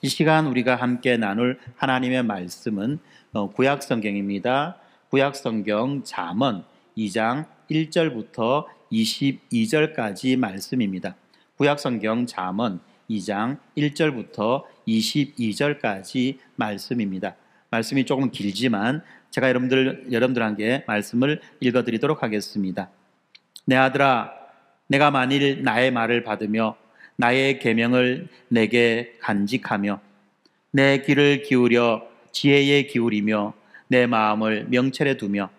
이 시간 우리가 함께 나눌 하나님의 말씀은 구약 성경입니다. 구약 성경 잠언 2장 1절부터 22절까지 말씀입니다. 구약 성경 잠언 2장 1절부터 22절까지 말씀입니다. 말씀이 조금 길지만 제가 여러분들에게 말씀을 읽어드리도록 하겠습니다. 내 아들아, 내가 만일 나의 말을 받으며 나의 계명을 내게 간직하며 내 귀를 기울여 지혜에 기울이며 내 마음을 명철에 두며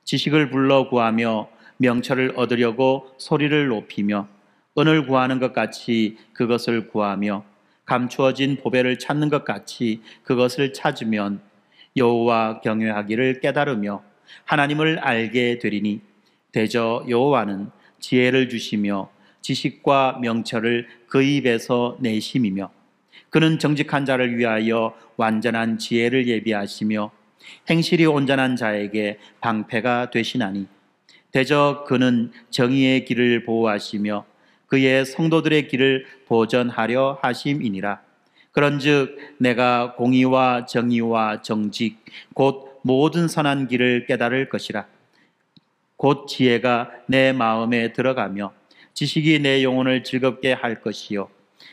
지식을 불러 구하며 명철을 얻으려고 소리를 높이며 은을 구하는 것 같이 그것을 구하며 감추어진 보배를 찾는 것 같이 그것을 찾으면 여호와 경외하기를 깨달으며 하나님을 알게 되리니 대저 여호와는 지혜를 주시며 지식과 명철을 그 입에서 내심이며 그는 정직한 자를 위하여 완전한 지혜를 예비하시며 행실이 온전한 자에게 방패가 되시나니 대저 그는 정의의 길을 보호하시며 그의 성도들의 길을 보전하려 하심이니라. 그런즉 내가 공의와 정의와 정직 곧 모든 선한 길을 깨달을 것이라. 곧 지혜가 내 마음에 들어가며 지식이 내 영혼을 즐겁게 할 것이요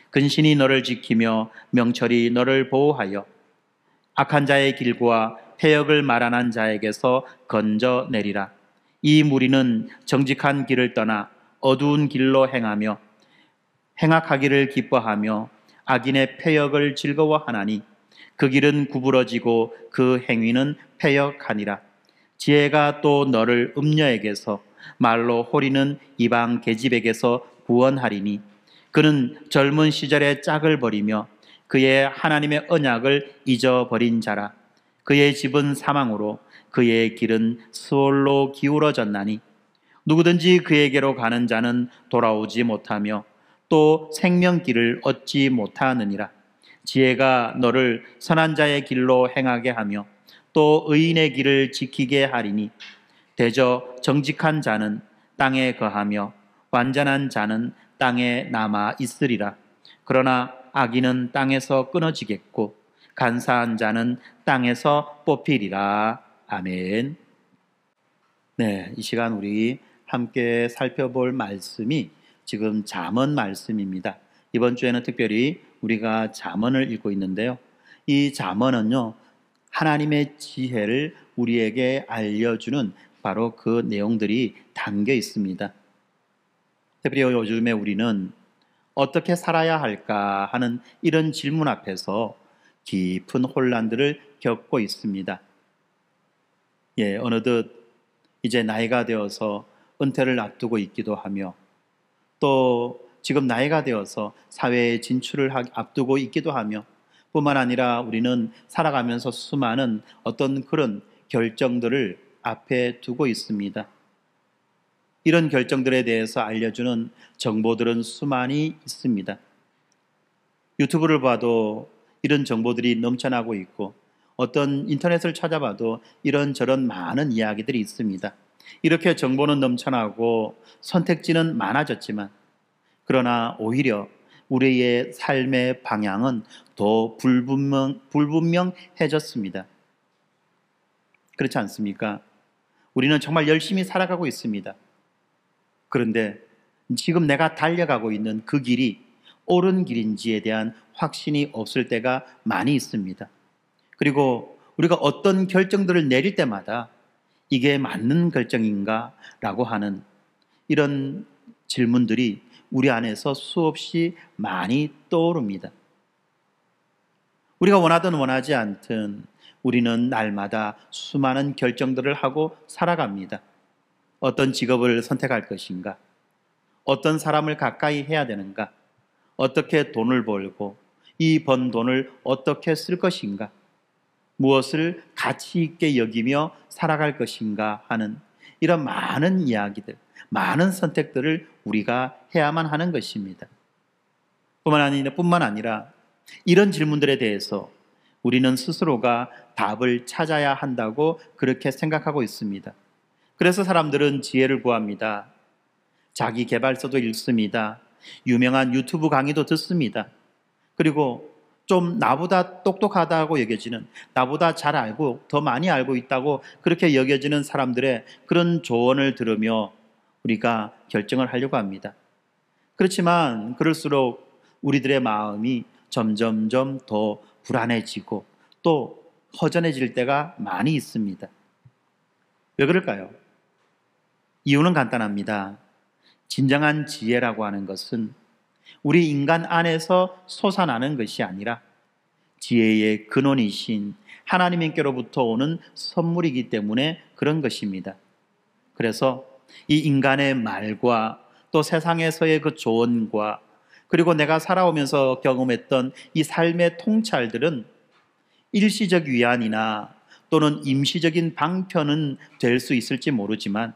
근신이 너를 지키며 명철이 너를 보호하여 악한 자의 길과 패역을 마련한 자에게서 건져내리라. 이 무리는 정직한 길을 떠나 어두운 길로 행하며 행악하기를 기뻐하며 악인의 패역을 즐거워하나니 그 길은 구부러지고 그 행위는 패역하니라. 지혜가 또 너를 음녀에게서 말로 호리는 이방 계집에게서 구원하리니 그는 젊은 시절의 짝을 버리며 그의 하나님의 언약을 잊어버린 자라. 그의 집은 사망으로 그의 길은 수월로 기울어졌나니 누구든지 그에게로 가는 자는 돌아오지 못하며 또 생명길을 얻지 못하느니라. 지혜가 너를 선한 자의 길로 행하게 하며 또 의인의 길을 지키게 하리니 대저 정직한 자는 땅에 거하며 완전한 자는 땅에 남아 있으리라. 그러나 악인은 땅에서 끊어지겠고 간사한 자는 땅에서 뽑히리라. 아멘. 네, 이 시간 우리 함께 살펴볼 말씀이 지금 잠언 말씀입니다. 이번 주에는 특별히 우리가 잠언을 읽고 있는데요. 이 잠언은요, 하나님의 지혜를 우리에게 알려주는 바로 그 내용들이 담겨 있습니다. 특별히 요즘에 우리는 어떻게 살아야 할까 하는 이런 질문 앞에서 깊은 혼란들을 겪고 있습니다. 어느덧 이제 나이가 되어서 은퇴를 앞두고 있기도 하며 또 지금 나이가 되어서 사회에 진출을 앞두고 있기도 하며 뿐만 아니라 우리는 살아가면서 수많은 어떤 그런 결정들을 앞에 두고 있습니다. 이런 결정들에 대해서 알려주는 정보들은 수많이 있습니다. 유튜브를 봐도 이런 정보들이 넘쳐나고 있고 어떤 인터넷을 찾아봐도 이런저런 많은 이야기들이 있습니다. 이렇게 정보는 넘쳐나고 선택지는 많아졌지만 그러나 오히려 우리의 삶의 방향은 더 불분명해졌습니다. 그렇지 않습니까? 우리는 정말 열심히 살아가고 있습니다. 그런데 지금 내가 달려가고 있는 그 길이 옳은 길인지에 대한 확신이 없을 때가 많이 있습니다. 그리고 우리가 어떤 결정들을 내릴 때마다 이게 맞는 결정인가? 라고 하는 이런 질문들이 우리 안에서 수없이 많이 떠오릅니다. 우리가 원하든 원하지 않든 우리는 날마다 수많은 결정들을 하고 살아갑니다. 어떤 직업을 선택할 것인가? 어떤 사람을 가까이 해야 되는가? 어떻게 돈을 벌고 이 번 돈을 어떻게 쓸 것인가? 무엇을 가치 있게 여기며 살아갈 것인가 하는 이런 많은 이야기들, 많은 선택들을 우리가 해야만 하는 것입니다. 뿐만 아니라 이런 질문들에 대해서 우리는 스스로가 답을 찾아야 한다고 그렇게 생각하고 있습니다. 그래서 사람들은 지혜를 구합니다. 자기 개발서도 읽습니다. 유명한 유튜브 강의도 듣습니다. 그리고 좀 나보다 똑똑하다고 여겨지는, 나보다 잘 알고 더 많이 알고 있다고 그렇게 여겨지는 사람들의 그런 조언을 들으며 우리가 결정을 하려고 합니다. 그렇지만 그럴수록 우리들의 마음이 점점점 더 불안해지고 또 허전해질 때가 많이 있습니다. 왜 그럴까요? 이유는 간단합니다. 진정한 지혜라고 하는 것은 우리 인간 안에서 솟아나는 것이 아니라 지혜의 근원이신 하나님께로부터 오는 선물이기 때문에 그런 것입니다. 그래서 이 인간의 말과 또 세상에서의 그 조언과 그리고 내가 살아오면서 경험했던 이 삶의 통찰들은 일시적 위안이나 또는 임시적인 방편은 될 수 있을지 모르지만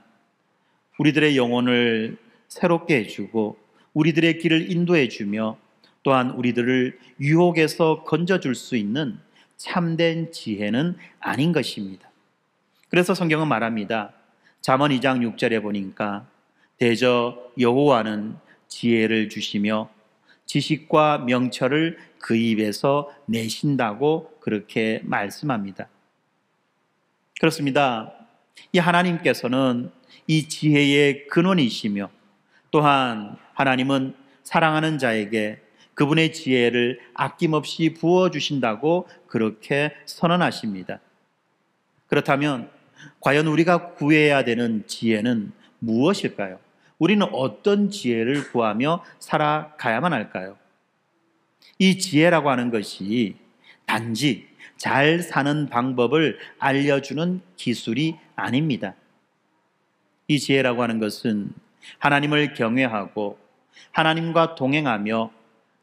우리들의 영혼을 새롭게 해주고 우리들의 길을 인도해주며 또한 우리들을 유혹에서 건져줄 수 있는 참된 지혜는 아닌 것입니다. 그래서 성경은 말합니다. 잠언 2장 6절에 보니까 대저 여호와는 지혜를 주시며 지식과 명철을 그 입에서 내신다고 그렇게 말씀합니다. 그렇습니다. 이 하나님께서는 이 지혜의 근원이시며 또한 하나님은 사랑하는 자에게 그분의 지혜를 아낌없이 부어주신다고 그렇게 선언하십니다. 그렇다면 과연 우리가 구해야 되는 지혜는 무엇일까요? 우리는 어떤 지혜를 구하며 살아가야만 할까요? 이 지혜라고 하는 것이 단지 잘 사는 방법을 알려주는 기술이 아닙니다. 이 지혜라고 하는 것은 하나님을 경외하고 하나님과 동행하며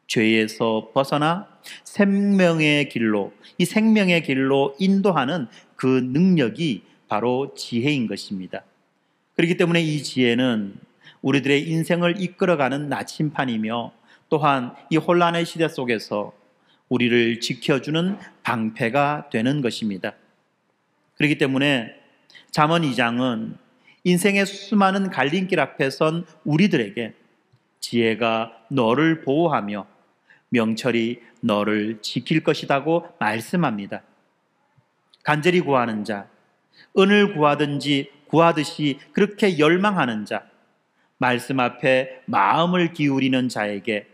죄에서 벗어나 생명의 길로, 이 생명의 길로 인도하는 그 능력이 바로 지혜인 것입니다. 그렇기 때문에 이 지혜는 우리들의 인생을 이끌어가는 나침판이며 또한 이 혼란의 시대 속에서 우리를 지켜주는 방패가 되는 것입니다. 그렇기 때문에 잠언 2장은 인생의 수많은 갈림길 앞에 선 우리들에게 지혜가 너를 보호하며 명철이 너를 지킬 것이라고 말씀합니다. 간절히 구하는 자, 은을 구하듯이 그렇게 열망하는 자, 말씀 앞에 마음을 기울이는 자에게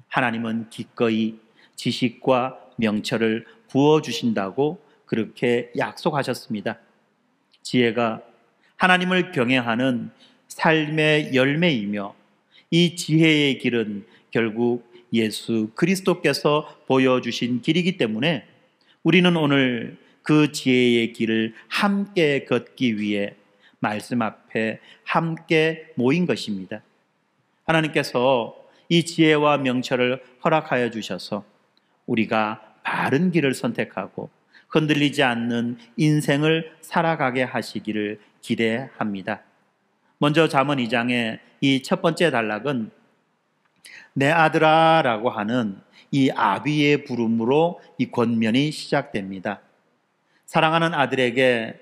하나님은 기꺼이 지식과 명철을 부어주신다고 그렇게 약속하셨습니다. 지혜가 하나님을 경외하는 삶의 열매이며 이 지혜의 길은 결국 예수 그리스도께서 보여주신 길이기 때문에 우리는 오늘 그 지혜의 길을 함께 걷기 위해 말씀 앞에 함께 모인 것입니다. 하나님께서 이 지혜와 명철을 허락하여 주셔서 우리가 바른 길을 선택하고 흔들리지 않는 인생을 살아가게 하시기를 기대합니다. 먼저 잠언 2장의 이 첫 번째 단락은 내 아들아 라고 하는 이 아비의 부름으로 이 권면이 시작됩니다. 사랑하는 아들에게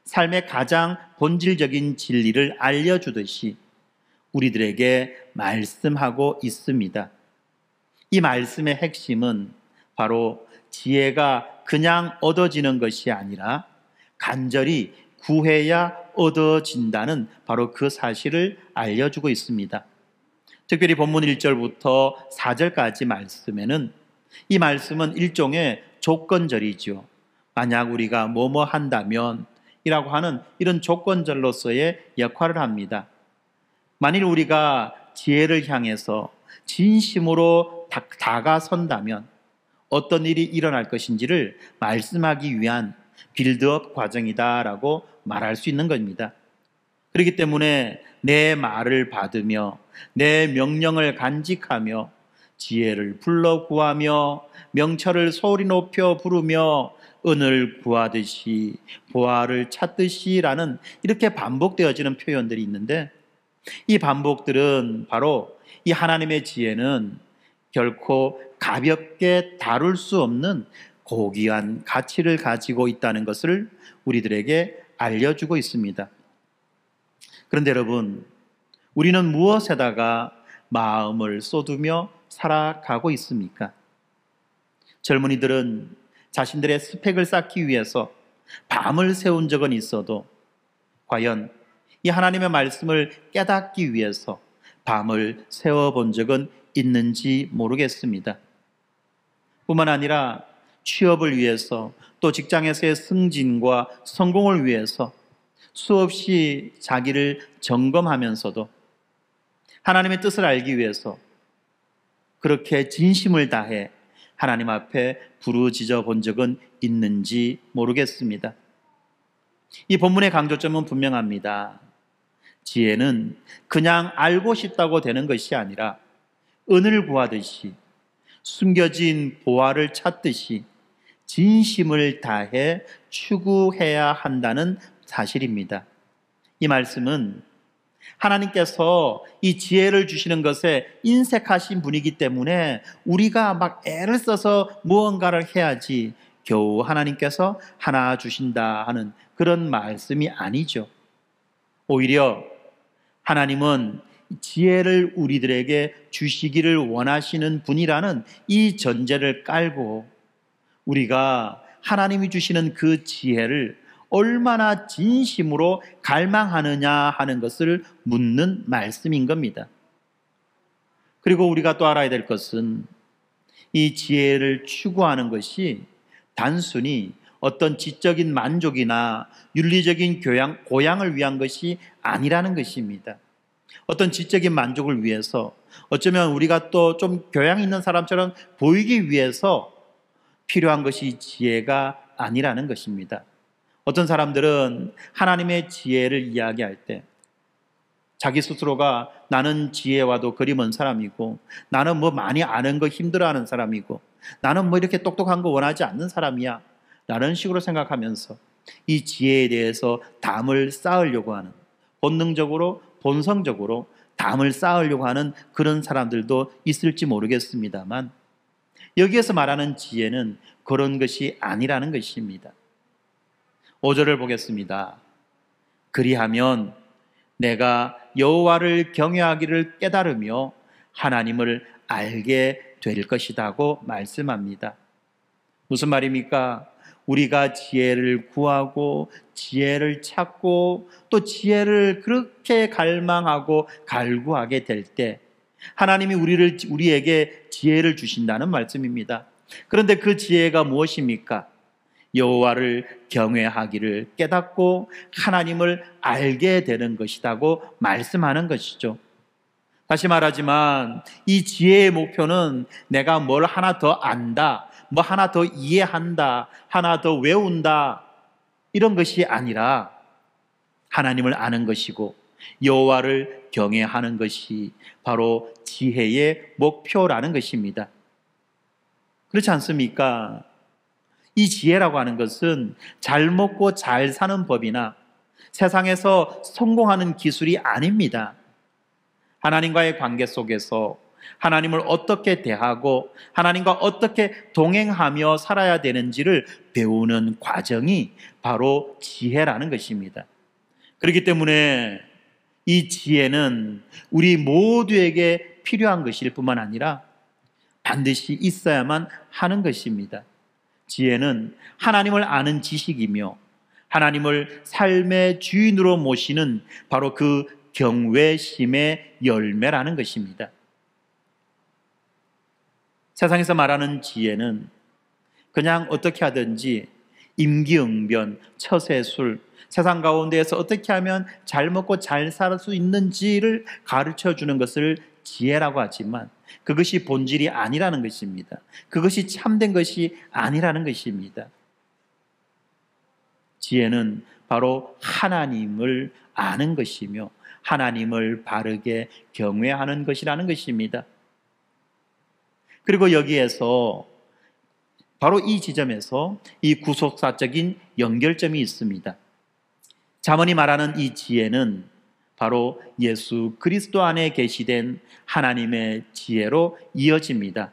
삶의 가장 본질적인 진리를 알려주듯이 우리들에게 말씀하고 있습니다. 이 말씀의 핵심은 바로 지혜가 그냥 얻어지는 것이 아니라 간절히 구해야 얻어진다는 바로 그 사실을 알려주고 있습니다. 특별히 본문 1절부터 4절까지 말씀에는 이 말씀은 일종의 조건절이죠. 만약 우리가 뭐뭐 한다면 이라고 하는 이런 조건절로서의 역할을 합니다. 만일 우리가 지혜를 향해서 진심으로 다가선다면 어떤 일이 일어날 것인지를 말씀하기 위한 빌드업 과정이다라고 말할 수 있는 겁니다. 그렇기 때문에 내 말을 받으며 내 명령을 간직하며 지혜를 불러 구하며 명철을 소리 높여 부르며 은을 구하듯이 보화를 찾듯이라는 이렇게 반복되어지는 표현들이 있는데 이 반복들은 바로 이 하나님의 지혜는 결코 가볍게 다룰 수 없는 고귀한 가치를 가지고 있다는 것을 우리들에게 알려주고 있습니다. 그런데 여러분, 우리는 무엇에다가 마음을 쏟으며 살아가고 있습니까? 젊은이들은 자신들의 스펙을 쌓기 위해서 밤을 새운 적은 있어도 과연 이 하나님의 말씀을 깨닫기 위해서 밤을 세워본 적은 있는지 모르겠습니다. 뿐만 아니라 취업을 위해서 또 직장에서의 승진과 성공을 위해서 수없이 자기를 점검하면서도 하나님의 뜻을 알기 위해서 그렇게 진심을 다해 하나님 앞에 부르짖어 본 적은 있는지 모르겠습니다. 이 본문의 강조점은 분명합니다. 지혜는 그냥 알고 싶다고 되는 것이 아니라 은을 구하듯이 숨겨진 보화를 찾듯이 진심을 다해 추구해야 한다는 사실입니다. 이 말씀은 하나님께서 이 지혜를 주시는 것에 인색하신 분이기 때문에 우리가 막 애를 써서 무언가를 해야지 겨우 하나님께서 하나 주신다 하는 그런 말씀이 아니죠. 오히려 하나님은 지혜를 우리들에게 주시기를 원하시는 분이라는 이 전제를 깔고 우리가 하나님이 주시는 그 지혜를 얼마나 진심으로 갈망하느냐 하는 것을 묻는 말씀인 겁니다. 그리고 우리가 또 알아야 될 것은 이 지혜를 추구하는 것이 단순히 어떤 지적인 만족이나 윤리적인 고양을 위한 것이 아니라는 것입니다. 어떤 지적인 만족을 위해서 어쩌면 우리가 또 좀 교양 있는 사람처럼 보이기 위해서 필요한 것이 지혜가 아니라는 것입니다. 어떤 사람들은 하나님의 지혜를 이야기할 때 자기 스스로가 나는 지혜와도 거리 먼 사람이고 나는 뭐 많이 아는 거 힘들어하는 사람이고 나는 뭐 이렇게 똑똑한 거 원하지 않는 사람이야 라는 식으로 생각하면서 이 지혜에 대해서 담을 쌓으려고 하는 본능적으로 본성적으로 담을 쌓으려고 하는 그런 사람들도 있을지 모르겠습니다만 여기에서 말하는 지혜는 그런 것이 아니라는 것입니다. 5절을 보겠습니다. 그리하면 내가 여호와를 경외하기를 깨달으며 하나님을 알게 될 것이라고 말씀합니다. 무슨 말입니까? 우리가 지혜를 구하고 지혜를 찾고 또 지혜를 그렇게 갈망하고 갈구하게 될 때 하나님이 우리에게 지혜를 주신다는 말씀입니다. 그런데 그 지혜가 무엇입니까? 여호와를 경외하기를 깨닫고 하나님을 알게 되는 것이라고 말씀하는 것이죠. 다시 말하지만 이 지혜의 목표는 내가 뭘 하나 더 안다, 뭐 하나 더 이해한다, 하나 더 외운다 이런 것이 아니라 하나님을 아는 것이고 여호와를 경외하는 것이 바로 지혜의 목표라는 것입니다. 그렇지 않습니까? 이 지혜라고 하는 것은 잘 먹고 잘 사는 법이나 세상에서 성공하는 기술이 아닙니다. 하나님과의 관계 속에서 하나님을 어떻게 대하고 하나님과 어떻게 동행하며 살아야 되는지를 배우는 과정이 바로 지혜라는 것입니다. 그렇기 때문에 이 지혜는 우리 모두에게 필요한 것일 뿐만 아니라 반드시 있어야만 하는 것입니다. 지혜는 하나님을 아는 지식이며 하나님을 삶의 주인으로 모시는 바로 그 경외심의 열매라는 것입니다. 세상에서 말하는 지혜는 그냥 어떻게 하든지 임기응변, 처세술, 세상 가운데에서 어떻게 하면 잘 먹고 잘 살 수 있는지를 가르쳐 주는 것을 지혜라고 하지만 그것이 본질이 아니라는 것입니다. 그것이 참된 것이 아니라는 것입니다. 지혜는 바로 하나님을 아는 것이며 하나님을 바르게 경외하는 것이라는 것입니다. 그리고 여기에서 바로 이 지점에서 이 구속사적인 연결점이 있습니다. 잠언이 말하는 이 지혜는 바로 예수 그리스도 안에 계시된 하나님의 지혜로 이어집니다.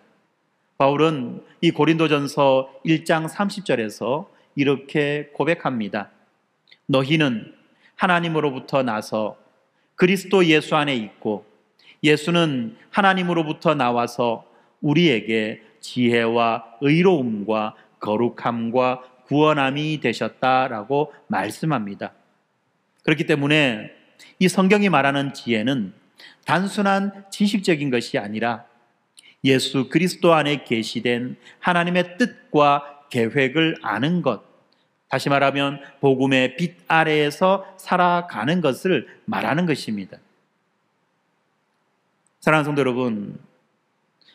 바울은 이 고린도전서 1장 30절에서 이렇게 고백합니다. 너희는 하나님으로부터 나서 그리스도 예수 안에 있고 예수는 하나님으로부터 나와서 우리에게 지혜와 의로움과 거룩함과 구원함이 되셨다라고 말씀합니다. 그렇기 때문에 이 성경이 말하는 지혜는 단순한 지식적인 것이 아니라 예수 그리스도 안에 계시된 하나님의 뜻과 계획을 아는 것, 다시 말하면 복음의 빛 아래에서 살아가는 것을 말하는 것입니다. 사랑하는 성도 여러분,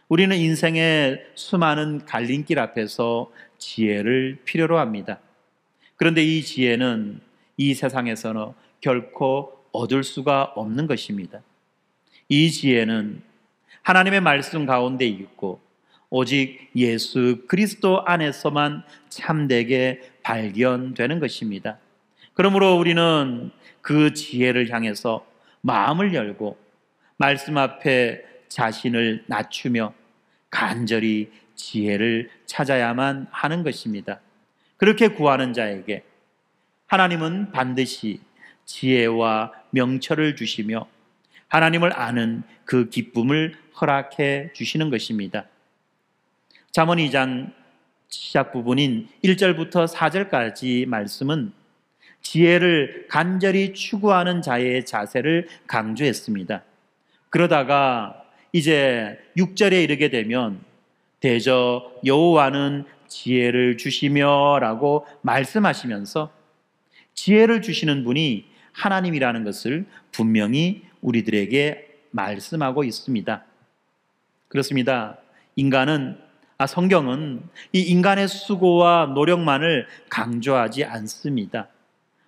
우리는 인생의 수많은 갈림길 앞에서 지혜를 필요로 합니다. 그런데 이 지혜는 이 세상에서는 결코 얻을 수가 없는 것입니다. 이 지혜는 하나님의 말씀 가운데 있고 오직 예수 그리스도 안에서만 참되게 발견되는 것입니다. 그러므로 우리는 그 지혜를 향해서 마음을 열고 말씀 앞에 자신을 낮추며 간절히 지혜를 찾아야만 하는 것입니다. 그렇게 구하는 자에게 하나님은 반드시 지혜와 명철을 주시며 하나님을 아는 그 기쁨을 허락해 주시는 것입니다. 잠언 2장 시작 부분인 1절부터 4절까지 말씀은 지혜를 간절히 추구하는 자의 자세를 강조했습니다. 그러다가 이제 6절에 이르게 되면 대저 여호와는 지혜를 주시며 라고 말씀하시면서 지혜를 주시는 분이 하나님이라는 것을 분명히 우리들에게 말씀하고 있습니다. 그렇습니다. 성경은 이 인간의 수고와 노력만을 강조하지 않습니다.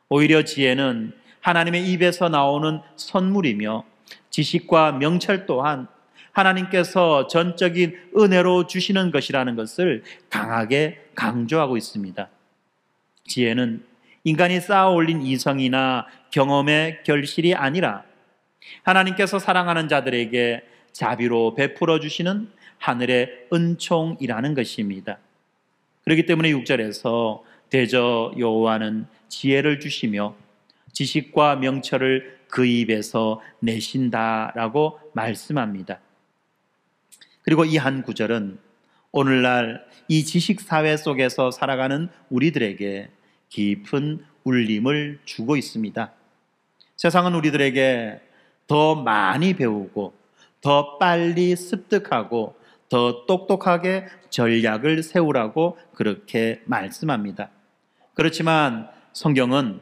오히려 지혜는 하나님의 입에서 나오는 선물이며 지식과 명철 또한 하나님께서 전적인 은혜로 주시는 것이라는 것을 강하게 강조하고 있습니다. 지혜는 인간이 쌓아 올린 이성이나 경험의 결실이 아니라 하나님께서 사랑하는 자들에게 자비로 베풀어 주시는 하늘의 은총이라는 것입니다. 그렇기 때문에 6절에서 대저 여호와는 지혜를 주시며 지식과 명철을 그 입에서 내신다라고 말씀합니다. 그리고 이 한 구절은 오늘날 이 지식사회 속에서 살아가는 우리들에게 깊은 울림을 주고 있습니다. 세상은 우리들에게 더 많이 배우고 더 빨리 습득하고 더 똑똑하게 전략을 세우라고 그렇게 말씀합니다. 그렇지만 성경은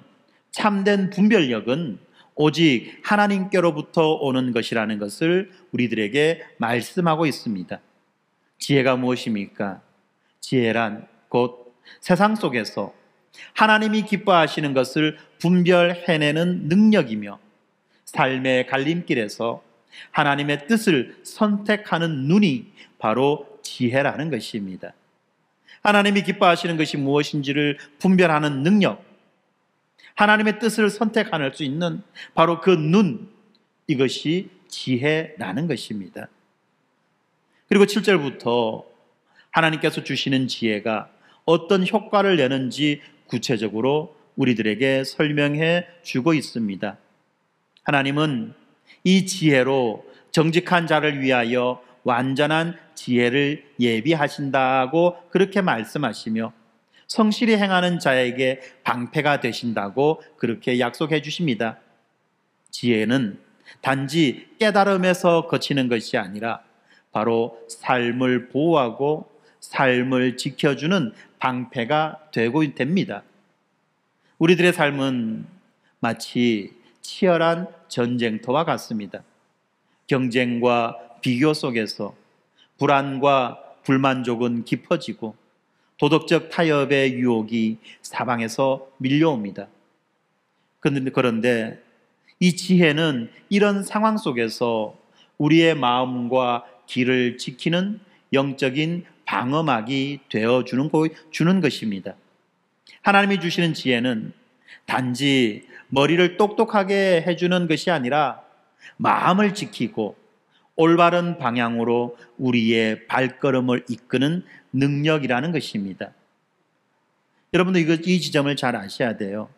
참된 분별력은 오직 하나님께로부터 오는 것이라는 것을 우리들에게 말씀하고 있습니다. 지혜가 무엇입니까? 지혜란 곧 세상 속에서 하나님이 기뻐하시는 것을 분별해내는 능력이며 삶의 갈림길에서 하나님의 뜻을 선택하는 눈이 바로 지혜라는 것입니다. 하나님이 기뻐하시는 것이 무엇인지를 분별하는 능력, 하나님의 뜻을 선택할 수 있는 바로 그 눈, 이것이 지혜라는 것입니다. 그리고 7절부터 하나님께서 주시는 지혜가 어떤 효과를 내는지 구체적으로 우리들에게 설명해 주고 있습니다. 하나님은 이 지혜로 정직한 자를 위하여 완전한 지혜를 예비하신다고 그렇게 말씀하시며 성실히 행하는 자에게 방패가 되신다고 그렇게 약속해 주십니다. 지혜는 단지 깨달음에서 거치는 것이 아니라 바로 삶을 보호하고 삶을 지켜주는 방패가 되고 됩니다. 우리들의 삶은 마치 치열한 전쟁터와 같습니다. 경쟁과 비교 속에서 불안과 불만족은 깊어지고 도덕적 타협의 유혹이 사방에서 밀려옵니다. 그런데 이 지혜는 이런 상황 속에서 우리의 마음과 길을 지키는 영적인 방어막이 되어주는 것입니다. 하나님이 주시는 지혜는 단지 머리를 똑똑하게 해주는 것이 아니라 마음을 지키고 올바른 방향으로 우리의 발걸음을 이끄는 능력이라는 것입니다. 여러분들 이 지점을 잘 아셔야 돼요.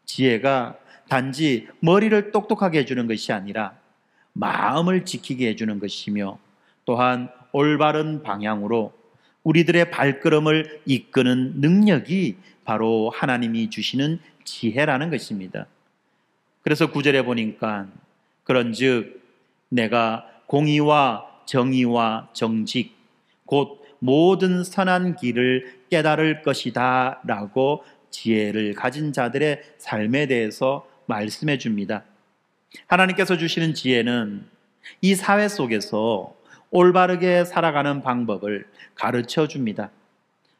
지혜가 단지 머리를 똑똑하게 해주는 것이 아니라 마음을 지키게 해주는 것이며 또한 올바른 방향으로 우리들의 발걸음을 이끄는 능력이 바로 하나님이 주시는 지혜라는 것입니다. 그래서 9절에 보니까 그런즉 내가 공의와 정의와 정직 곧 모든 선한 길을 깨달을 것이다 라고 지혜를 가진 자들의 삶에 대해서 말씀해 줍니다. 하나님께서 주시는 지혜는 이 사회 속에서 올바르게 살아가는 방법을 가르쳐 줍니다.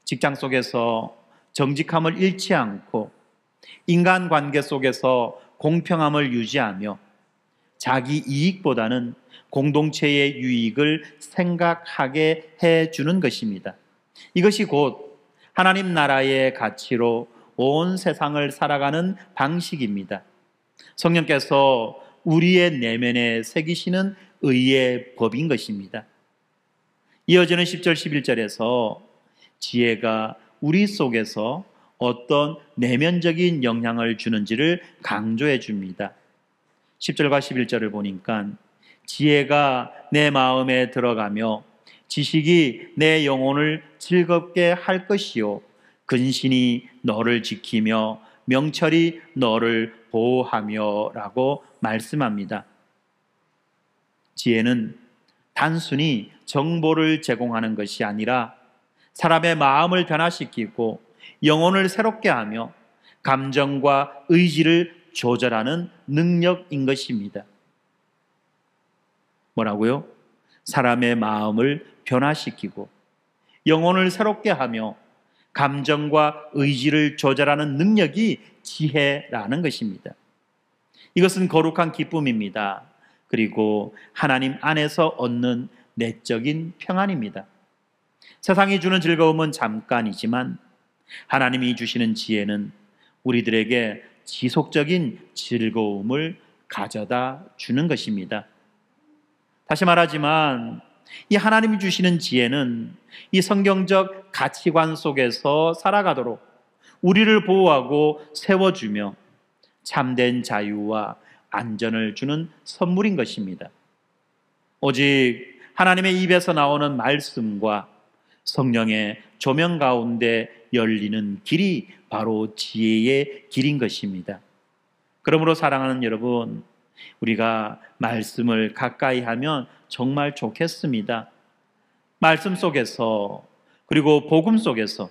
직장 속에서 정직함을 잃지 않고 인간관계 속에서 공평함을 유지하며 자기 이익보다는 공동체의 유익을 생각하게 해주는 것입니다. 이것이 곧 하나님 나라의 가치로 온 세상을 살아가는 방식입니다. 성령께서 우리의 내면에 새기시는 의의 법인 것입니다. 이어지는 10절 11절에서 지혜가 우리 속에서 어떤 내면적인 영향을 주는지를 강조해 줍니다. 10절과 11절을 보니까 지혜가 내 마음에 들어가며 지식이 내 영혼을 즐겁게 할 것이요 근신이 너를 지키며 명철이 너를 보호하며 라고 말씀합니다. 지혜는 단순히 정보를 제공하는 것이 아니라 사람의 마음을 변화시키고 영혼을 새롭게 하며 감정과 의지를 조절하는 능력인 것입니다. 뭐라고요? 사람의 마음을 변화시키고 영혼을 새롭게 하며 감정과 의지를 조절하는 능력이 지혜라는 것입니다. 이것은 거룩한 기쁨입니다. 그리고 하나님 안에서 얻는 내적인 평안입니다. 세상이 주는 즐거움은 잠깐이지만 하나님이 주시는 지혜는 우리들에게 지속적인 즐거움을 가져다 주는 것입니다. 다시 말하지만 이 하나님이 주시는 지혜는 이 성경적 가치관 속에서 살아가도록 우리를 보호하고 세워주며 참된 자유와 안전을 주는 선물인 것입니다. 오직 하나님의 입에서 나오는 말씀과 성령의 조명 가운데 열리는 길이 바로 지혜의 길인 것입니다. 그러므로 사랑하는 여러분, 우리가 말씀을 가까이 하면 정말 좋겠습니다. 말씀 속에서 그리고 복음 속에서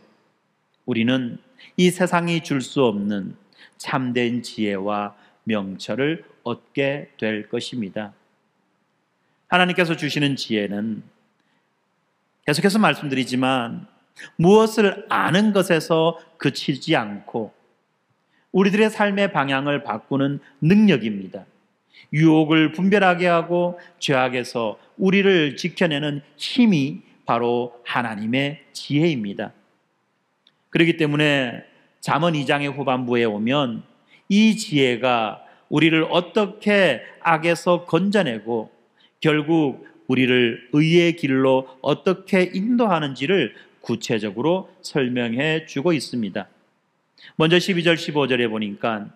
우리는 이 세상이 줄 수 없는 참된 지혜와 명철을 얻게 될 것입니다. 하나님께서 주시는 지혜는 계속해서 말씀드리지만 무엇을 아는 것에서 그치지 않고 우리들의 삶의 방향을 바꾸는 능력입니다. 유혹을 분별하게 하고 죄악에서 우리를 지켜내는 힘이 바로 하나님의 지혜입니다. 그렇기 때문에 잠언 2장의 후반부에 오면 이 지혜가 우리를 어떻게 악에서 건져내고 결국 우리를 의의 길로 어떻게 인도하는지를 구체적으로 설명해 주고 있습니다. 먼저 12절 15절에 보니까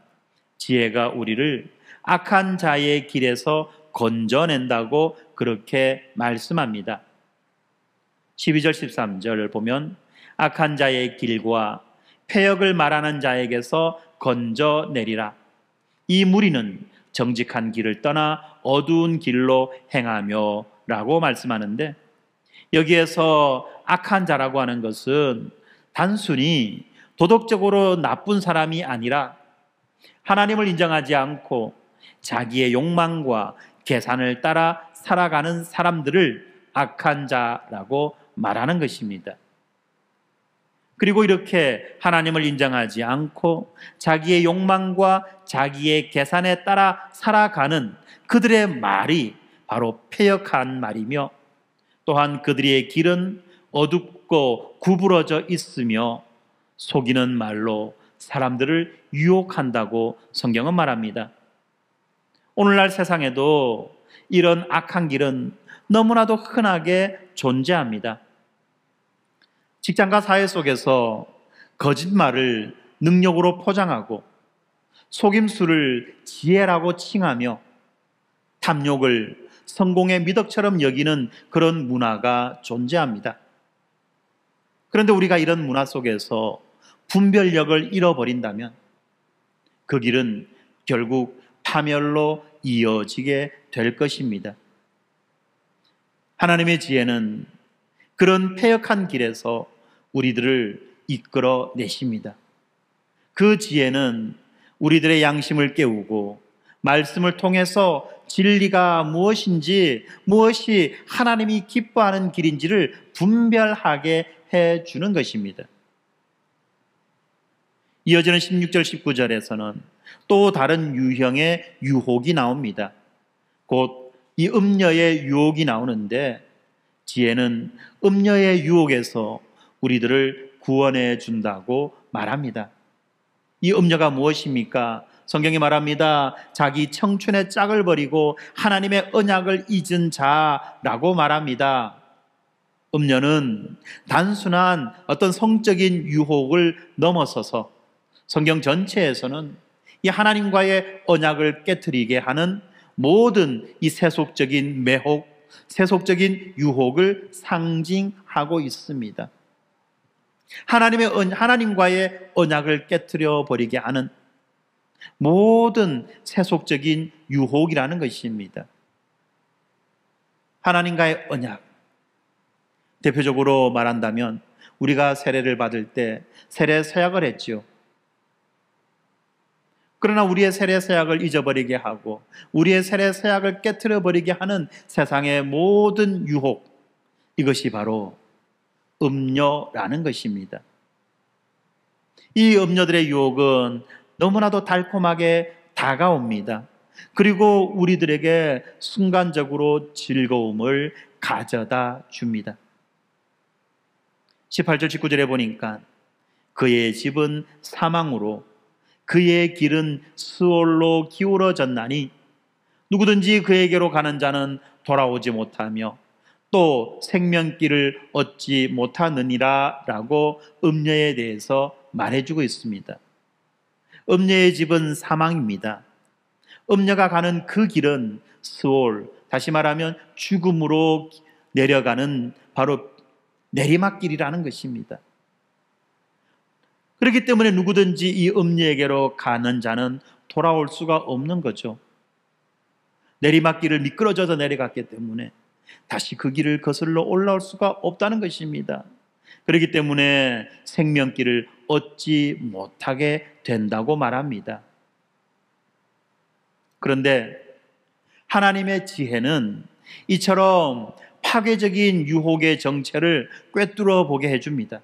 지혜가 우리를 악한 자의 길에서 건져낸다고 그렇게 말씀합니다. 12절 13절을 보면 악한 자의 길과 패역을 말하는 자에게서 건져내리라. 이 무리는 정직한 길을 떠나 어두운 길로 행하며 라고 말씀하는데, 여기에서 악한 자라고 하는 것은 단순히 도덕적으로 나쁜 사람이 아니라 하나님을 인정하지 않고 자기의 욕망과 계산을 따라 살아가는 사람들을 악한 자라고 말하는 것입니다. 그리고 이렇게 하나님을 인정하지 않고 자기의 욕망과 자기의 계산에 따라 살아가는 그들의 말이 바로 패역한 말이며, 또한 그들의 길은 어둡고 구부러져 있으며 속이는 말로 사람들을 유혹한다고 성경은 말합니다. 오늘날 세상에도 이런 악한 길은 너무나도 흔하게 존재합니다. 직장과 사회 속에서 거짓말을 능력으로 포장하고 속임수를 지혜라고 칭하며 탐욕을 성공의 미덕처럼 여기는 그런 문화가 존재합니다. 그런데 우리가 이런 문화 속에서 분별력을 잃어버린다면 그 길은 결국 파멸로 이어지게 될 것입니다. 하나님의 지혜는 그런 패역한 길에서 우리들을 이끌어 내십니다. 그 지혜는 우리들의 양심을 깨우고 말씀을 통해서 진리가 무엇인지, 무엇이 하나님이 기뻐하는 길인지를 분별하게 해주는 것입니다. 이어지는 16절 19절에서는 또 다른 유형의 유혹이 나옵니다. 곧 이 음녀의 유혹이 나오는데, 지혜는 음녀의 유혹에서 우리들을 구원해 준다고 말합니다. 이 음녀가 무엇입니까? 성경이 말합니다. 자기 청춘의 짝을 버리고 하나님의 언약을 잊은 자라고 말합니다. 음녀는 단순한 어떤 성적인 유혹을 넘어서서 성경 전체에서는 이 하나님과의 언약을 깨트리게 하는 모든 이 세속적인 매혹, 세속적인 유혹을 상징하고 있습니다. 하나님과의 언약을 깨트려 버리게 하는 모든 세속적인 유혹이라는 것입니다. 하나님과의 언약, 대표적으로 말한다면 우리가 세례를 받을 때 세례 서약을 했죠. 그러나 우리의 세례 서약을 잊어버리게 하고 우리의 세례 서약을 깨트려 버리게 하는 세상의 모든 유혹, 이것이 바로 음녀라는 것입니다. 이 음녀들의 유혹은 너무나도 달콤하게 다가옵니다. 그리고 우리들에게 순간적으로 즐거움을 가져다 줍니다. 18절 19절에 보니까 그의 집은 사망으로 그의 길은 스올로 기울어졌나니 누구든지 그에게로 가는 자는 돌아오지 못하며 또 생명길을 얻지 못하느니라 라고 음녀에 대해서 말해주고 있습니다. 음녀의 집은 사망입니다. 음녀가 가는 그 길은 스올, 다시 말하면 죽음으로 내려가는 바로 내리막길이라는 것입니다. 그렇기 때문에 누구든지 이 음녀에게로 가는 자는 돌아올 수가 없는 거죠. 내리막길을 미끄러져서 내려갔기 때문에 다시 그 길을 거슬러 올라올 수가 없다는 것입니다. 그렇기 때문에 생명길을 얻지 못하게 된다고 말합니다. 그런데 하나님의 지혜는 이처럼 파괴적인 유혹의 정체를 꿰뚫어 보게 해줍니다.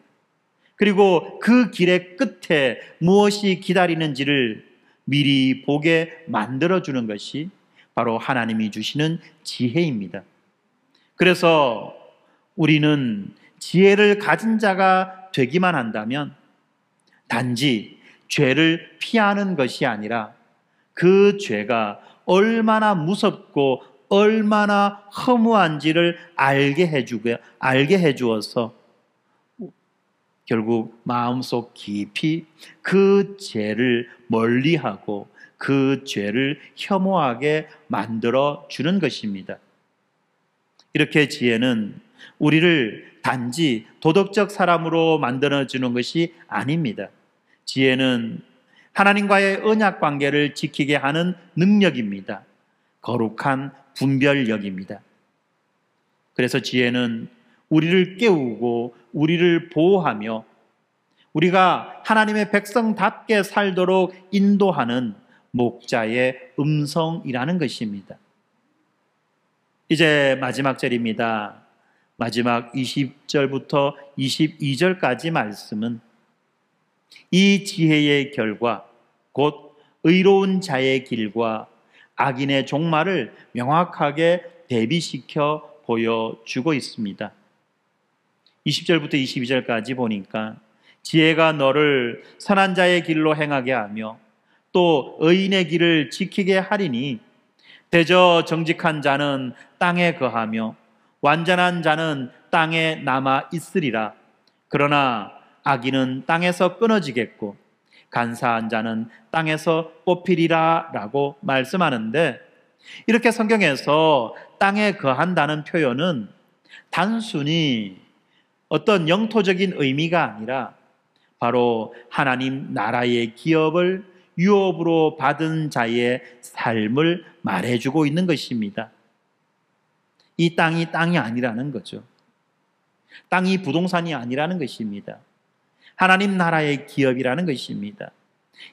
그리고 그 길의 끝에 무엇이 기다리는지를 미리 보게 만들어주는 것이 바로 하나님이 주시는 지혜입니다. 그래서 우리는 지혜를 가진 자가 되기만 한다면 단지 죄를 피하는 것이 아니라 그 죄가 얼마나 무섭고 얼마나 허무한지를 알게 해주어서 결국 마음속 깊이 그 죄를 멀리하고 그 죄를 혐오하게 만들어 주는 것입니다. 이렇게 지혜는 우리를 단지 도덕적 사람으로 만들어주는 것이 아닙니다. 지혜는 하나님과의 언약 관계를 지키게 하는 능력입니다. 거룩한 분별력입니다. 그래서 지혜는 우리를 깨우고 우리를 보호하며 우리가 하나님의 백성답게 살도록 인도하는 목자의 음성이라는 것입니다. 이제 마지막 절입니다. 마지막 20절부터 22절까지 말씀은 이 지혜의 결과, 곧 의로운 자의 길과 악인의 종말을 명확하게 대비시켜 보여주고 있습니다. 20절부터 22절까지 보니까 지혜가 너를 선한 자의 길로 행하게 하며 또 의인의 길을 지키게 하리니 대저 정직한 자는 땅에 거하며 완전한 자는 땅에 남아 있으리라. 그러나 악인은 땅에서 끊어지겠고 간사한 자는 땅에서 뽑히리라 라고 말씀하는데, 이렇게 성경에서 땅에 거한다는 표현은 단순히 어떤 영토적인 의미가 아니라 바로 하나님 나라의 기업을 유업으로 받은 자의 삶을 말해주고 있는 것입니다. 이 땅이 아니라는 거죠. 땅이 부동산이 아니라는 것입니다. 하나님 나라의 기업이라는 것입니다.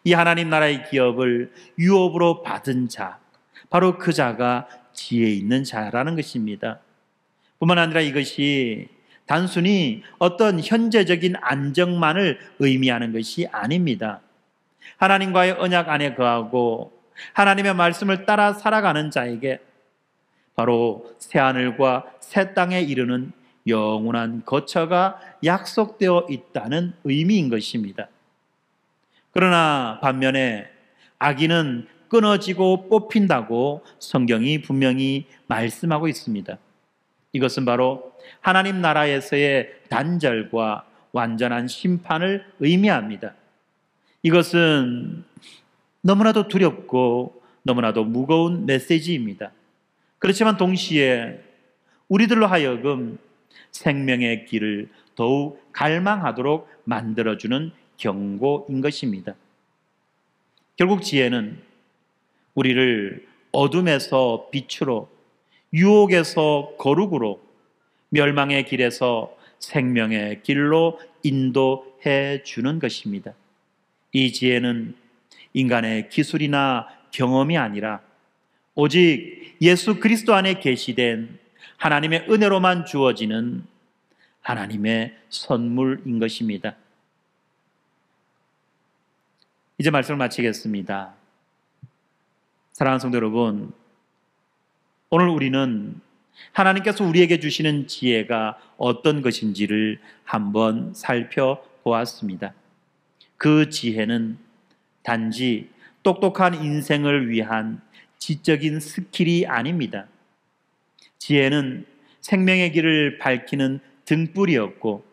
이 하나님 나라의 기업을 유업으로 받은 자, 바로 그 자가 지혜 있는 자라는 것입니다. 뿐만 아니라 이것이 단순히 어떤 현재적인 안정만을 의미하는 것이 아닙니다. 하나님과의 언약 안에 거하고 하나님의 말씀을 따라 살아가는 자에게 바로 새하늘과 새 땅에 이르는 영원한 거처가 약속되어 있다는 의미인 것입니다. 그러나 반면에 악인은 끊어지고 뽑힌다고 성경이 분명히 말씀하고 있습니다. 이것은 바로 하나님 나라에서의 단절과 완전한 심판을 의미합니다. 이것은 너무나도 두렵고 너무나도 무거운 메시지입니다. 그렇지만 동시에 우리들로 하여금 생명의 길을 더욱 갈망하도록 만들어주는 경고인 것입니다. 결국 지혜는 우리를 어둠에서 빛으로, 유혹에서 거룩으로, 멸망의 길에서 생명의 길로 인도해 주는 것입니다. 이 지혜는 인간의 기술이나 경험이 아니라 오직 예수 그리스도 안에 계시된 하나님의 은혜로만 주어지는 하나님의 선물인 것입니다. 이제 말씀을 마치겠습니다. 사랑하는 성도 여러분, 오늘 우리는 하나님께서 우리에게 주시는 지혜가 어떤 것인지를 한번 살펴보았습니다. 그 지혜는 단지 똑똑한 인생을 위한 지적인 스킬이 아닙니다. 지혜는 생명의 길을 밝히는 등불이었고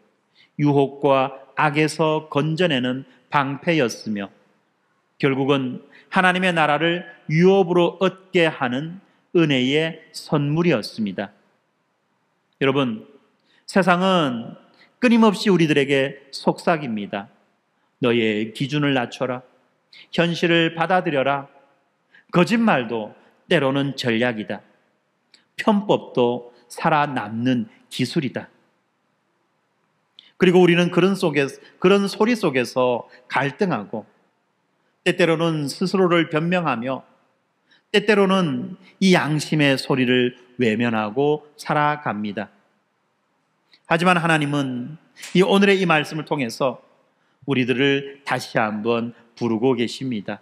유혹과 악에서 건져내는 방패였으며 결국은 하나님의 나라를 유업으로 얻게 하는 은혜의 선물이었습니다. 여러분, 세상은 끊임없이 우리들에게 속삭입니다. 너의 기준을 낮춰라. 현실을 받아들여라. 거짓말도 때로는 전략이다. 편법도 살아남는 기술이다. 그리고 우리는 그런 소리 속에서 갈등하고 때때로는 스스로를 변명하며 때때로는 이 양심의 소리를 외면하고 살아갑니다. 하지만 하나님은 오늘의 이 말씀을 통해서 우리들을 다시 한번 부르고 계십니다.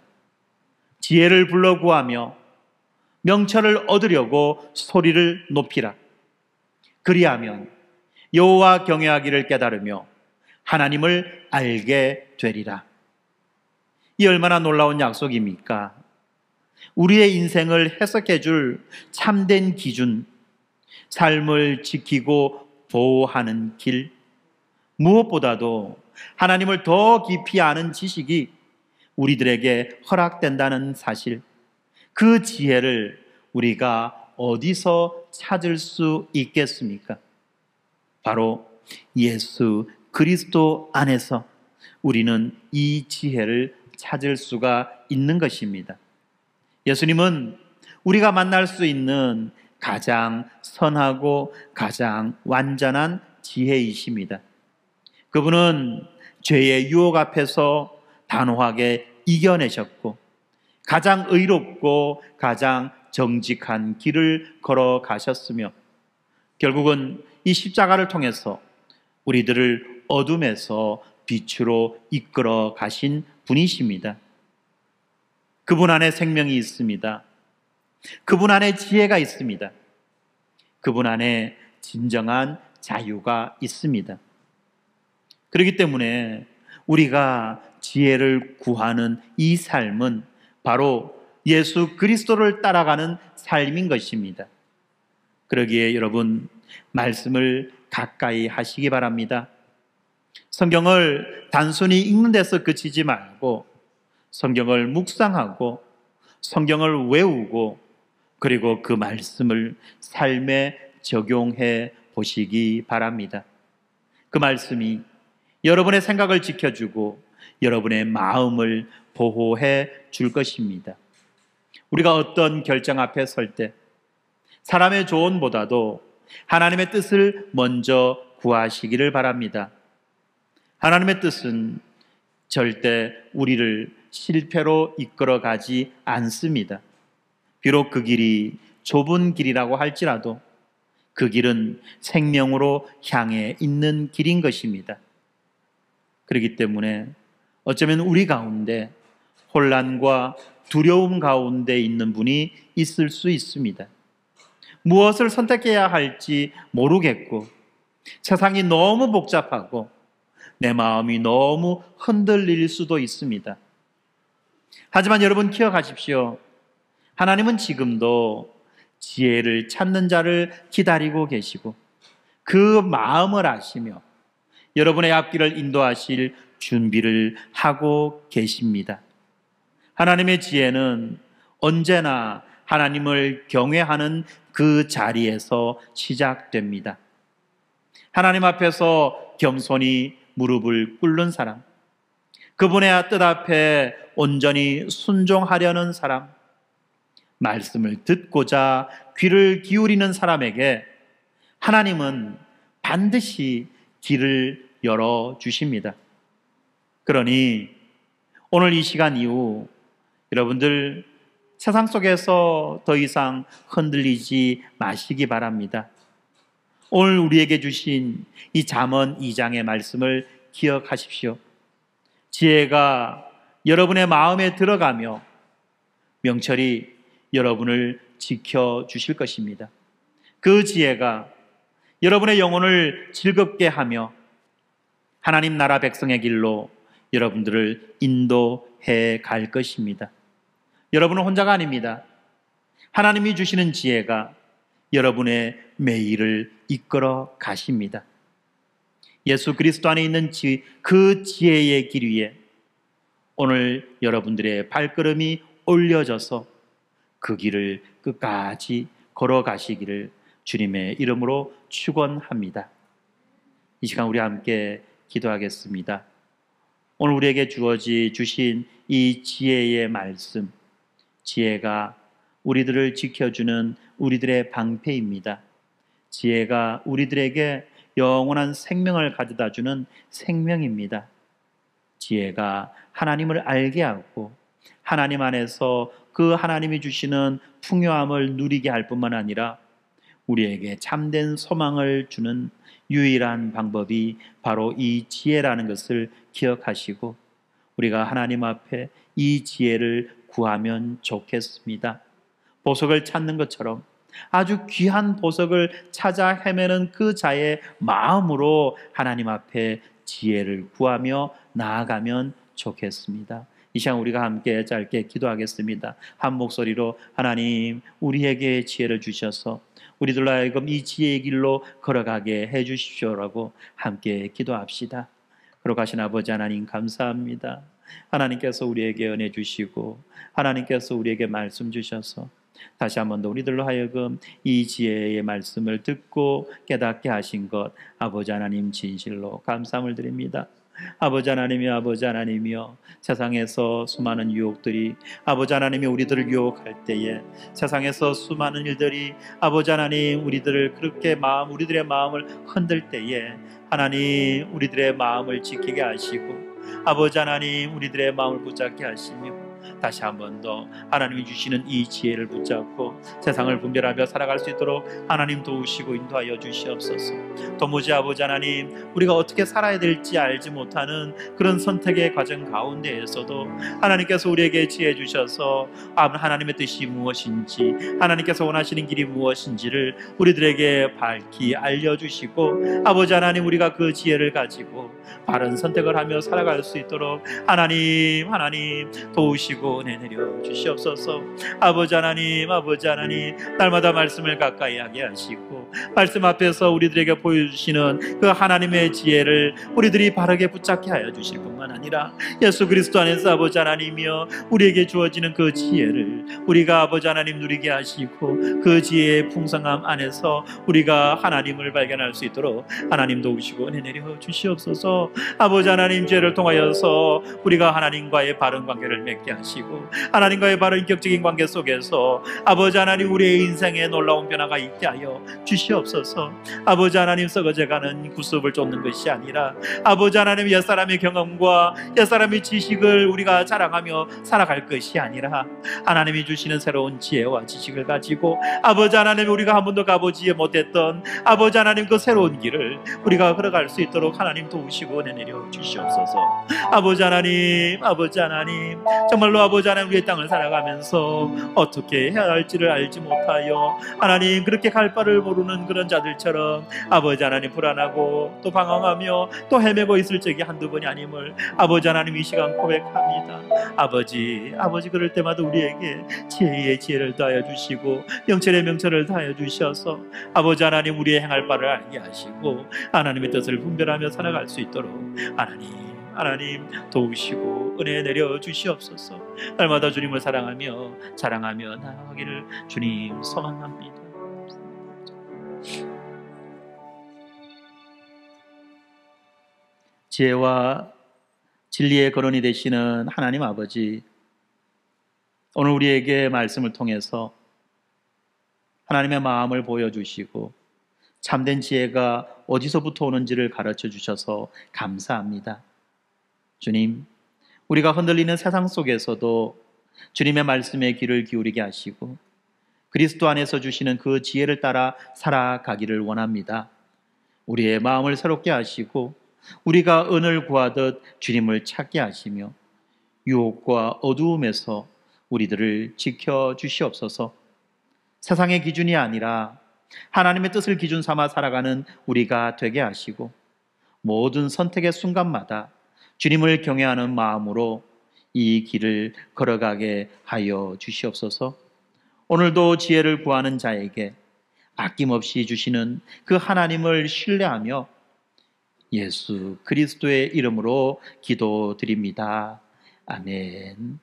지혜를 불러 구하며 명철을 얻으려고 소리를 높이라. 그리하면 여호와 경외하기를 깨달으며 하나님을 알게 되리라. 이 얼마나 놀라운 약속입니까? 우리의 인생을 해석해 줄 참된 기준, 삶을 지키고 보호하는 길, 무엇보다도 하나님을 더 깊이 아는 지식이 우리들에게 허락된다는 사실, 그 지혜를 우리가 어디서 찾을 수 있겠습니까? 바로 예수 그리스도 안에서 우리는 이 지혜를 찾을 수가 있는 것입니다. 예수님은 우리가 만날 수 있는 가장 선하고 가장 완전한 지혜이십니다. 그분은 죄의 유혹 앞에서 단호하게 이겨내셨고 가장 의롭고 가장 정직한 길을 걸어가셨으며 결국은 이 십자가를 통해서 우리들을 어둠에서 빛으로 이끌어 가신 분이십니다. 그분 안에 생명이 있습니다. 그분 안에 지혜가 있습니다. 그분 안에 진정한 자유가 있습니다. 그렇기 때문에 우리가 지혜를 구하는 이 삶은 바로 예수 그리스도를 따라가는 삶인 것입니다. 그러기에 여러분, 말씀을 가까이 하시기 바랍니다. 성경을 단순히 읽는 데서 그치지 말고 성경을 묵상하고 성경을 외우고 그리고 그 말씀을 삶에 적용해 보시기 바랍니다. 그 말씀이 여러분의 생각을 지켜주고 여러분의 마음을 보호해 줄 것입니다. 우리가 어떤 결정 앞에 설 때 사람의 조언보다도 하나님의 뜻을 먼저 구하시기를 바랍니다. 하나님의 뜻은 절대 우리를 실패로 이끌어가지 않습니다. 비록 그 길이 좁은 길이라고 할지라도 그 길은 생명으로 향해 있는 길인 것입니다. 그렇기 때문에 어쩌면 우리 가운데 혼란과 두려움 가운데 있는 분이 있을 수 있습니다. 무엇을 선택해야 할지 모르겠고 세상이 너무 복잡하고 내 마음이 너무 흔들릴 수도 있습니다. 하지만 여러분 기억하십시오. 하나님은 지금도 지혜를 찾는 자를 기다리고 계시고 그 마음을 아시며 여러분의 앞길을 인도하실 준비를 하고 계십니다. 하나님의 지혜는 언제나 하나님을 경외하는 그 자리에서 시작됩니다. 하나님 앞에서 겸손히 무릎을 꿇는 사람, 그분의 뜻 앞에 온전히 순종하려는 사람, 말씀을 듣고자 귀를 기울이는 사람에게 하나님은 반드시 길을 열어주십니다. 그러니 오늘 이 시간 이후 여러분들 세상 속에서 더 이상 흔들리지 마시기 바랍니다. 오늘 우리에게 주신 이 잠언 2장의 말씀을 기억하십시오. 지혜가 여러분의 마음에 들어가며 명철이 여러분을 지켜주실 것입니다. 그 지혜가 여러분의 영혼을 즐겁게 하며 하나님 나라 백성의 길로 여러분들을 인도해 갈 것입니다. 여러분은 혼자가 아닙니다. 하나님이 주시는 지혜가 여러분의 매일을 이끌어 가십니다. 예수 그리스도 안에 있는 그 지혜의 길 위에 오늘 여러분들의 발걸음이 올려져서 그 길을 끝까지 걸어가시기를 주님의 이름으로 축원합니다. 이 시간 우리 함께 기도하겠습니다. 오늘 우리에게 주신 이 지혜의 말씀, 지혜가 우리들을 지켜주는 우리들의 방패입니다. 지혜가 우리들에게 영원한 생명을 가져다주는 생명입니다. 지혜가 하나님을 알게 하고 하나님 안에서 그 하나님이 주시는 풍요함을 누리게 할 뿐만 아니라 우리에게 참된 소망을 주는 유일한 방법이 바로 이 지혜라는 것을 기억하시고 우리가 하나님 앞에 이 지혜를 구하면 좋겠습니다. 보석을 찾는 것처럼 아주 귀한 보석을 찾아 헤매는 그 자의 마음으로 하나님 앞에 지혜를 구하며 나아가면 좋겠습니다. 이 시간 우리가 함께 짧게 기도하겠습니다. 한 목소리로 하나님 우리에게 지혜를 주셔서 우리들로 하여금 이 지혜의 길로 걸어가게 해 주십시오라고 함께 기도합시다. 걸어가신 아버지 하나님 감사합니다. 하나님께서 우리에게 은혜 주시고 하나님께서 우리에게 말씀 주셔서 다시 한 번 더 우리들로 하여금 이 지혜의 말씀을 듣고 깨닫게 하신 것 아버지 하나님 진실로 감사함을 드립니다. 아버지 하나님이여 세상에서 수많은 유혹들이 아버지 하나님이 우리들을 유혹할 때에 세상에서 수많은 일들이 아버지 하나님 우리들을 그렇게 우리들의 마음을 흔들 때에 하나님 우리들의 마음을 지키게 하시고 아버지 하나님 우리들의 마음을 붙잡게 하시며 다시 한 번 더 하나님이 주시는 이 지혜를 붙잡고 세상을 분별하며 살아갈 수 있도록 하나님 도우시고 인도하여 주시옵소서. 도무지 아버지 하나님 우리가 어떻게 살아야 될지 알지 못하는 그런 선택의 과정 가운데에서도 하나님께서 우리에게 지혜 주셔서 하나님의 뜻이 무엇인지 하나님께서 원하시는 길이 무엇인지를 우리들에게 밝히 알려주시고 아버지 하나님 우리가 그 지혜를 가지고 바른 선택을 하며 살아갈 수 있도록 하나님 도우시고 도우시고 은혜 내려 주시옵소서. 아버지 하나님, 아버지 하나님, 날마다 말씀을 가까이 하게 하시고 말씀 앞에서 우리들에게 보여주시는 그 하나님의 지혜를 우리들이 바르게 붙잡게 하여 주실 뿐만 아니라 예수 그리스도 안에서 아버지 하나님이여 우리에게 주어지는 그 지혜를 우리가 아버지 하나님 누리게 하시고 그 지혜의 풍성함 안에서 우리가 하나님을 발견할 수 있도록 하나님 도우시고 은혜 내려 주시옵소서. 아버지 하나님, 죄를 통하여서 우리가 하나님과의 바른 관계를 맺게 하시고 하나님과의 바른 인격적인 관계 속에서 아버지 하나님 우리의 인생에 놀라운 변화가 있게 하여 주시옵소서. 아버지 하나님, 썩어져가는 구습을 쫓는 것이 아니라 아버지 하나님 옛사람의 경험과 옛사람의 지식을 우리가 자랑하며 살아갈 것이 아니라 하나님이 주시는 새로운 지혜와 지식을 가지고 아버지 하나님 우리가 한 번도 가보지 못했던 아버지 하나님 그 새로운 길을 우리가 걸어갈 수 있도록 하나님 도우시고 은혜 내려 주시옵소서. 아버지 하나님, 아버지 하나님, 정말로 아버지 하나님 우리의 땅을 살아가면서 어떻게 해야 할지를 알지 못하여 하나님 그렇게 갈 바를 모르는 그런 자들처럼 아버지 하나님 불안하고 또 방황하며 또 헤매고 있을 적이 한두 번이 아님을 아버지 하나님 이 시간 고백합니다. 아버지 그럴 때마다 우리에게 지혜의 지혜를 더하여 주시고 명철의 명철을 더하여 주셔서 아버지 하나님 우리의 행할 바를 알게 하시고 하나님의 뜻을 분별하며 살아갈 수 있도록 하나님 도우시고 은혜 내려 주시옵소서. 날마다 주님을 사랑하며 자랑하며 나아가기를 주님 소망합니다. 지혜와 진리의 거론이 되시는 하나님 아버지, 오늘 우리에게 말씀을 통해서 하나님의 마음을 보여주시고 참된 지혜가 어디서부터 오는지를 가르쳐 주셔서 감사합니다. 주님, 우리가 흔들리는 세상 속에서도 주님의 말씀에 귀를 기울이게 하시고 그리스도 안에서 주시는 그 지혜를 따라 살아가기를 원합니다. 우리의 마음을 새롭게 하시고 우리가 은을 구하듯 주님을 찾게 하시며 유혹과 어두움에서 우리들을 지켜 주시옵소서. 세상의 기준이 아니라 하나님의 뜻을 기준 삼아 살아가는 우리가 되게 하시고 모든 선택의 순간마다 주님을 경외하는 마음으로 이 길을 걸어가게 하여 주시옵소서. 오늘도 지혜를 구하는 자에게 아낌없이 주시는 그 하나님을 신뢰하며 예수 그리스도의 이름으로 기도드립니다. 아멘.